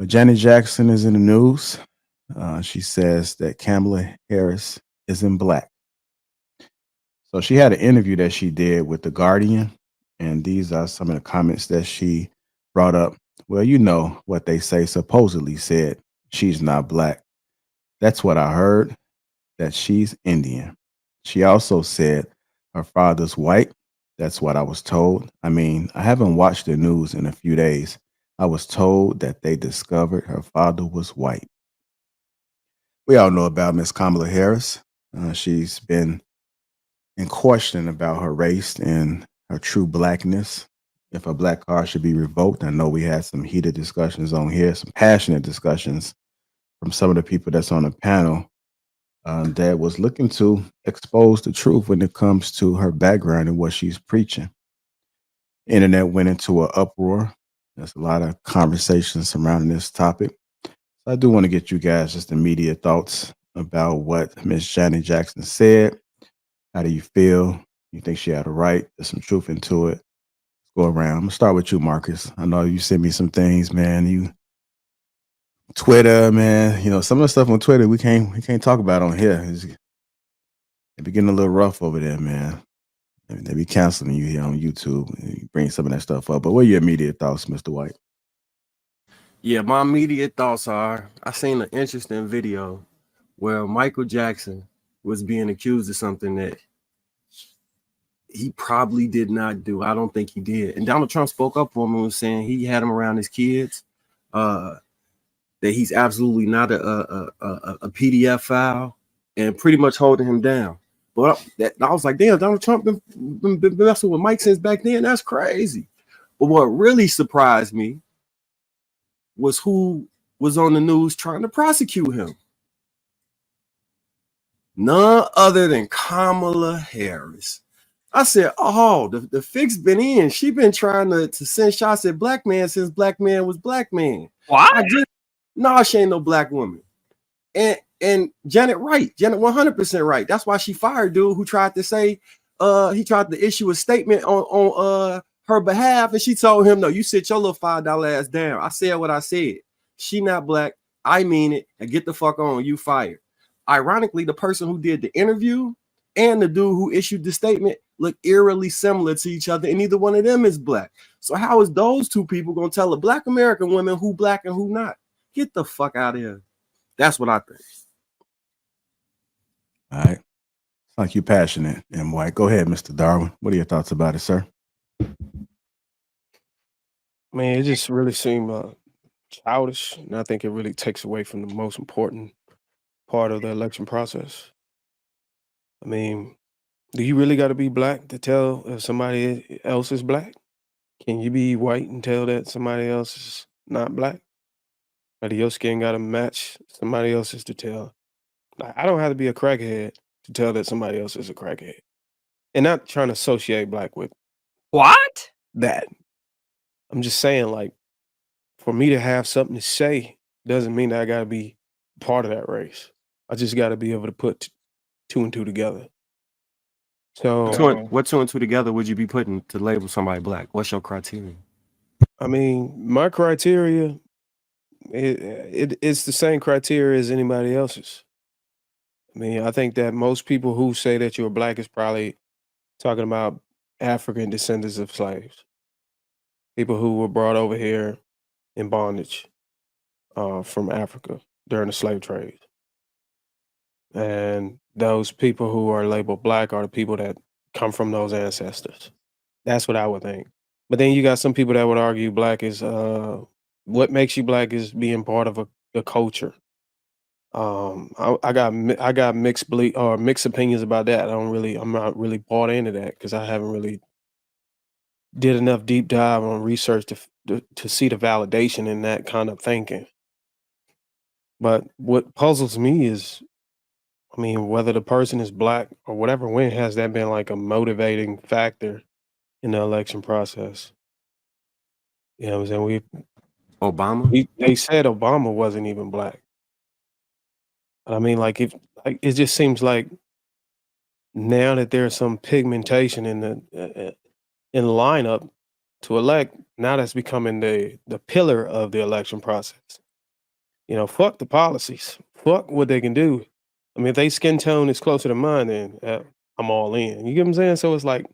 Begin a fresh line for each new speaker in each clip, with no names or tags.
But Janet Jackson is in the news. She says that Kamala Harris isn't black. So she had an interview that she did with The Guardian, and these are some of the comments that she brought up. Well, you know what they say, supposedly said, she's not black. That's what I heard, that she's Indian. She also said her father's white. That's what I was told. I mean, I haven't watched the news in a few days. I was told that they discovered her father was white. We all know about Miss Kamala Harris. She's been in question about her race and her true blackness. If a black card should be revoked, I know we had some heated discussions on here, some passionate discussions from some of the people that's on the panel that was looking to expose the truth when it comes to her background and what she's preaching. Internet went into an uproar. There's a lot of conversations surrounding this topic. So I do want to get you guys just immediate thoughts about what Miss Janet Jackson said. How do you feel? You think she had a right? There's some truth into it. Let's go around. I'm gonna start with you, Marcus. I know you sent me some things, man. You Twitter, man. You know, some of the stuff on Twitter we can't talk about on here. They be getting a little rough over there, man. They be canceling you here on YouTube. You bring some of that stuff up. But what are your immediate thoughts, Mr. White?
Yeah, my immediate thoughts are I seen an interesting video where Michael Jackson was being accused of something that he probably did not do. I don't think he did. And Donald Trump spoke up for him and was saying he had him around his kids, that he's absolutely not a PDF file, and pretty much holding him down. But I was like, damn, Donald Trump been messing with Mike since back then. That's crazy. But what really surprised me was who was on the news trying to prosecute him. None other than Kamala Harris. I said, oh, the fix been in. She been trying to send shots at black man since black man was black man.
What?
No, she ain't no black woman. And Janet 100% right. That's why she fired dude who tried to say he tried to issue a statement on her behalf, and she told him, no, you sit your little $5 ass down. I said what I said. She not black. I mean it. And get the fuck on. You fired. Ironically, the person who did the interview and the dude who issued the statement look eerily similar to each other, and neither one of them is black. So how is those two people gonna tell a black American woman who black and who not? Get the fuck out of here. That's what I think.
All right. It's like you passionate and White. Go ahead, Mr. Darwin. What are your thoughts about it, sir?
Man, it just really seemed childish, and I think it really takes away from the most important part of the election process. I mean, do you really got to be black to tell if somebody else is black? Can you be white and tell that somebody else is not black? Or do your skin got to match somebody else's to tell? I don't have to be a crackhead to tell that somebody else is a crackhead. And not trying to associate black with
What?
that. I'm just saying, like, for me to have something to say doesn't mean that I got to be part of that race. I just got to be able to put two and two together. So,
What two and two together would you be putting to label somebody black? What's your criteria?
I mean, my criteria, it's the same criteria as anybody else's. I mean, I think that most people who say that you're black is probably talking about African descendants of slaves, people who were brought over here in bondage from Africa during the slave trade. And those people who are labeled black are the people that come from those ancestors. That's what I would think. But then you got some people that would argue black is what makes you black is being part of a culture. I got mixed opinions about that. I'm not really bought into that because I haven't really did enough deep dive on research to see the validation in that kind of thinking. But what puzzles me is, I mean, whether the person is black or whatever, when has that been like a motivating factor in the election process? You know what I'm saying? They said Obama wasn't even black. But I mean, like, it just seems like now that there's some pigmentation in the lineup to elect, now that's becoming the pillar of the election process. fuck the policies. Fuck what they can do. I mean, if they skin tone is closer to mine, then I'm all in. You get what I'm saying? So it's like,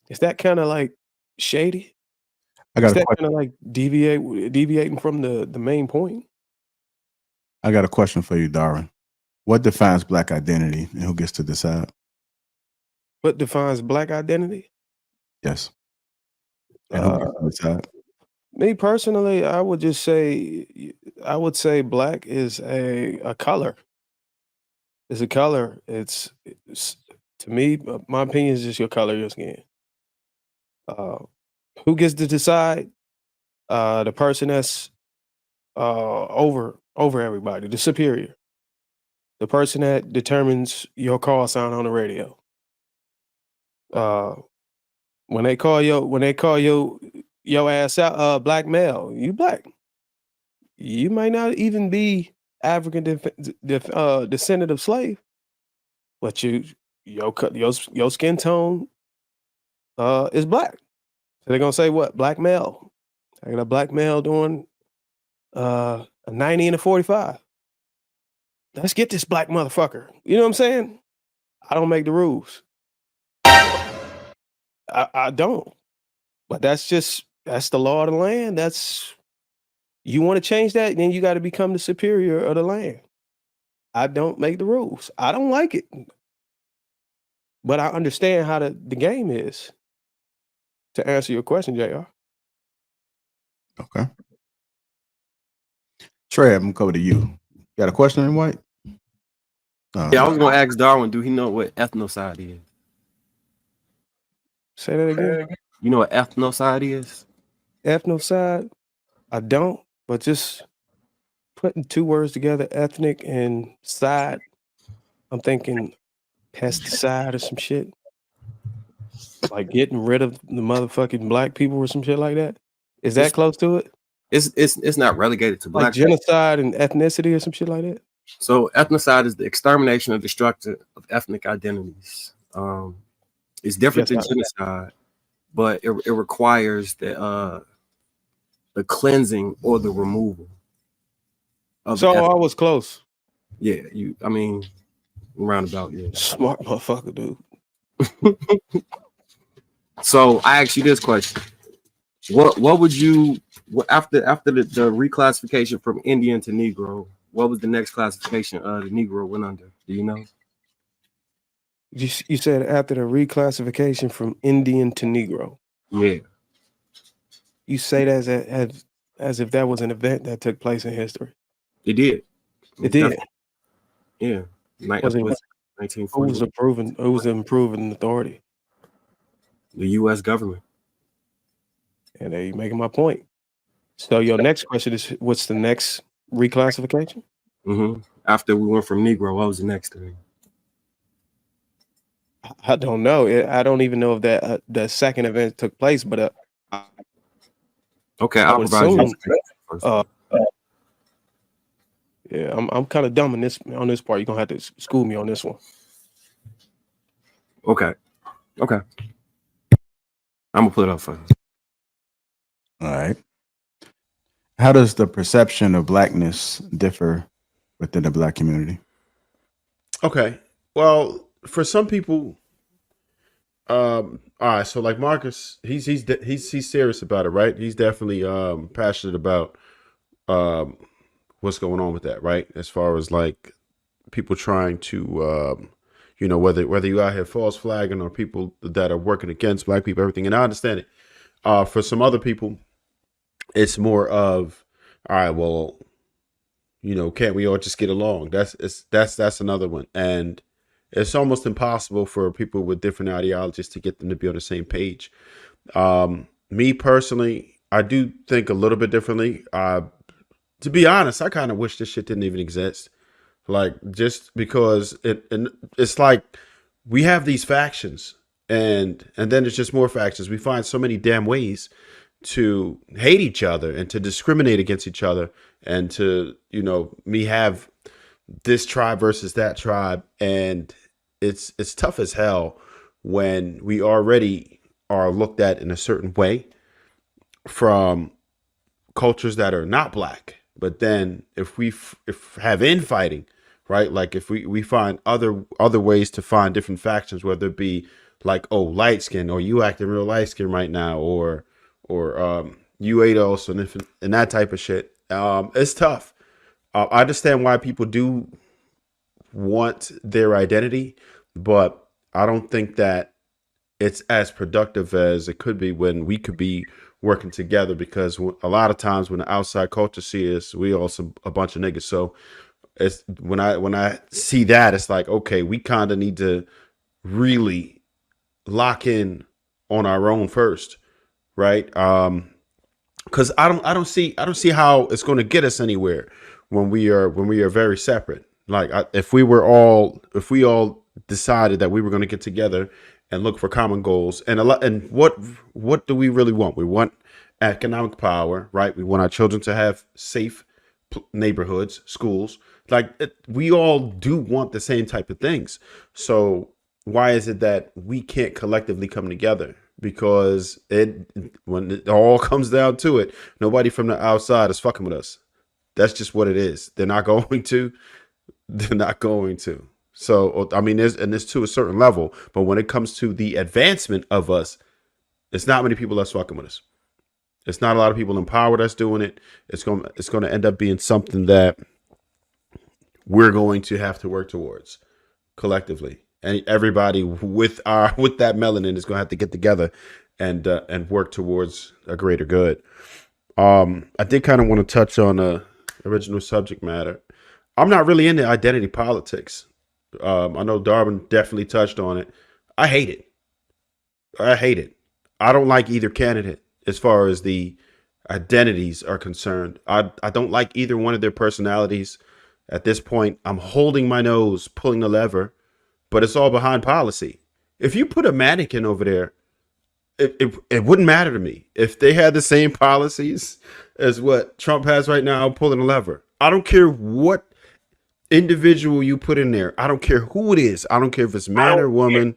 is that kind of like shady?
I
Is
got a
that
question.
kind of like deviating from the main point?
I got a question for you, Darwin. What defines Black identity, and who gets to decide?
What defines Black identity?
Yes, and who
Uh,
gets to decide?
Me personally, I would say Black is a color. It's a color. It's to me, my opinion is just your color, your skin. Uh, who gets to decide? The person that's over everybody, the superior, the person that determines your call sign on the radio. When they call your ass out, black male, you black. You might not even be African descendant of slave, but your skin tone is black. So they're gonna say what? Black male. I got a black male doing a 90 and a 45. Let's get this black motherfucker. You know what I'm saying? I don't make the rules. I don't. But that's the law of the land. You want to change that, then you got to become the superior of the land. I don't make the rules. I don't like it. But I understand how the game is. To answer your question, JR.
Okay. Trey, I'm gonna go to you. Got a question in white?
Yeah, I was gonna ask Darwin, do he know what ethnocide is?
Say that again.
You know what ethnocide is?
Ethnocide? I don't, but just putting two words together, ethnic and side, I'm thinking pesticide or some shit. Like getting rid of the motherfucking black people or some shit like that. Is that close to it?
It's not relegated to black
like genocide and ethnicity or some shit like that?
So ethnocide is the extermination or destruction of ethnic identities. It's different than genocide, but it requires the cleansing or the removal of.
So I was close.
Yeah, I mean, roundabout. Yeah,
smart motherfucker, dude.
So I ask you this question: What would you after the reclassification from Indian to Negro? What was the next classification the Negro went under? Do you know?
You said after the reclassification from Indian to Negro.
Yeah.
You say that as if that was an event that took place in history.
It did.
It did.
Yeah.
Was it 1940? Who was the improving authority?
The U.S. government.
And there you're making my point. So your next question is, what's the next reclassification?
Mm-hmm. After we went from Negro, what was the next thing?
I don't know. I don't even know if that the second event took place, but
okay, I'll provide you first.
Yeah, I'm kind of dumb on this part. You're gonna have to school me on this one.
Okay. I'm gonna put it up for you.
All right. How does the perception of blackness differ within the black community?
Okay. Well, for some people, all right. So like Marcus, he's serious about it, right? He's definitely passionate about what's going on with that, right? As far as like people trying to whether you out here false flagging or people that are working against black people, everything. And I understand it. For some other people, it's more of, all right, well, can't we all just get along? That's another one. And it's almost impossible for people with different ideologies to get them to be on the same page. Me personally, I do think a little bit differently. To be honest, I kind of wish this shit didn't even exist. Like, just because it's like we have these factions and then there's just more factions. We find so many damn ways to hate each other and to discriminate against each other and to, me have this tribe versus that tribe. And it's tough as hell when we already are looked at in a certain way from cultures that are not black, But then if if have infighting, right? Like if we find other ways to find different factions, whether it be like, oh, light skin, or you acting real light skin right now, or you ate also, and that type of shit. It's tough. I understand why people do want their identity, but I don't think that it's as productive as it could be when we could be working together, because a lot of times when the outside culture see us, we also a bunch of niggas. So it's when I see that, it's like, okay, we kind of need to really lock in on our own first, right? Because I don't see how it's going to get us anywhere when we are very separate. Like if we all decided that we were going to get together and look for common goals, and what do we really want? We want economic power, right? We want our children to have safe neighborhoods, schools. Like we all do want the same type of things. So why is it that we can't collectively come together? Because when it all comes down to it, nobody from the outside is fucking with us. That's just what it is. They're not going to. They're not going to. So, I mean, there's to a certain level, but when it comes to the advancement of us, it's not many people that's fucking with us. It's not a lot of people in power that's doing it. It's going to end up being something that we're going to have to work towards collectively. And everybody with that melanin is going to have to get together and work towards a greater good. I did kind of want to touch on original subject matter. I'm not really into identity politics. I know Darwin definitely touched on it. I hate it. I don't like either candidate as far as the identities are concerned. I don't like either one of their personalities. At this point, I'm holding my nose, pulling the lever, but it's all behind policy. If you put a mannequin over there, it wouldn't matter to me. If they had the same policies as what Trump has right now, I'm pulling the lever. I don't care what individual you put in there. I don't care who it is. I don't care if it's man or woman.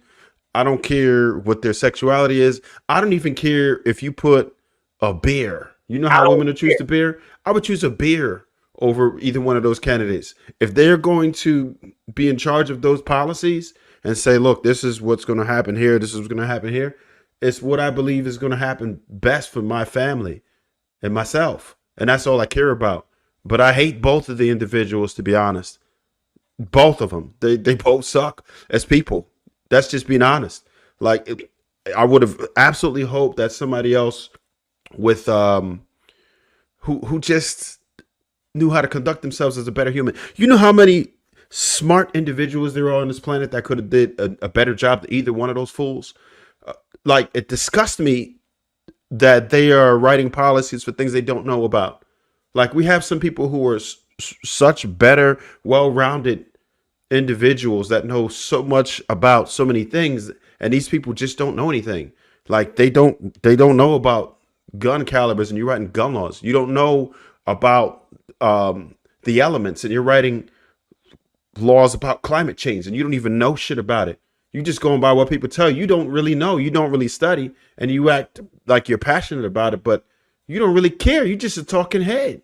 I don't care what their sexuality is. I don't even care if you put a bear. You know how women would choose the bear? I would choose a bear over either one of those candidates. If they're going to be in charge of those policies and say, look, this is what's going to happen here, this is what's going to happen here, it's what I believe is going to happen best for my family and myself. And that's all I care about. But I hate both of the individuals, to be honest. Both of them. They both suck as people. That's just being honest. Like, I would have absolutely hoped that somebody else with who just knew how to conduct themselves as a better human. You know how many smart individuals there are on this planet that could have did a better job than either one of those fools? Like, it disgusts me that they are writing policies for things they don't know about. Like, we have some people who are such better, well-rounded individuals that know so much about so many things, and these people just don't know anything. Like, they don't know about gun calibers, and you're writing gun laws. You don't know about the elements, and you're writing laws about climate change, and you don't even know shit about it. You just going by what people tell you. You don't really know. You don't really study, and you act like you're passionate about it, but you don't really care. You're just a talking head.